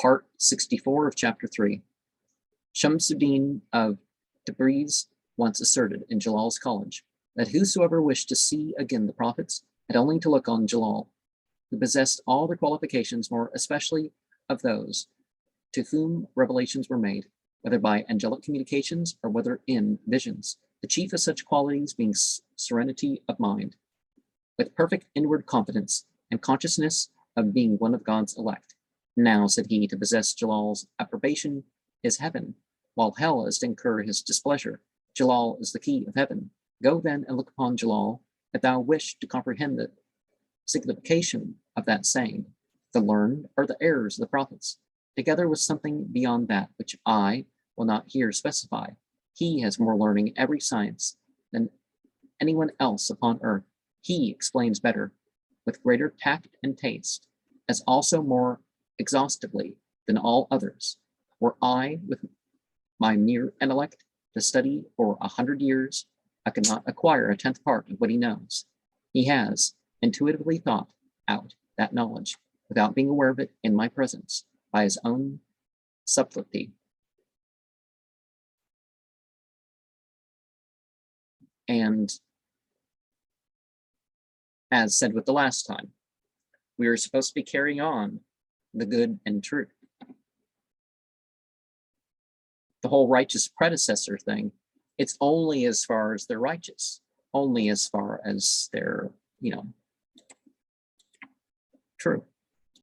Part 64 of Chapter 3. Shamsuddin of Tabriz once asserted in Jalal's college that whosoever wished to see again the prophets had only to look on Jalal, who possessed all the qualifications, more especially of those to whom revelations were made, whether by angelic communications or whether in visions, the chief of such qualities being serenity of mind, with perfect inward confidence and consciousness of being one of God's elect. Now, said he, to possess Jalal's approbation is heaven, while hell is to incur his displeasure. Jalal is the key of heaven. Go then and look upon Jalal, if thou wish to comprehend the signification of that saying. The learned are the errors of the prophets, together with something beyond that which I will not here specify. He has more learning in every science than anyone else upon earth. He explains better, with greater tact and taste, as also more exhaustively than all others. Were I, with my mere intellect, to study for 100 years, I could not acquire a 10th part of what he knows. He has intuitively thought out that knowledge, without being aware of it in my presence, by his own subtlety. And as said with the last time, we are supposed to be carrying on the good and true. The whole righteous predecessor thing, it's only as far as they're righteous, only as far as they're, true.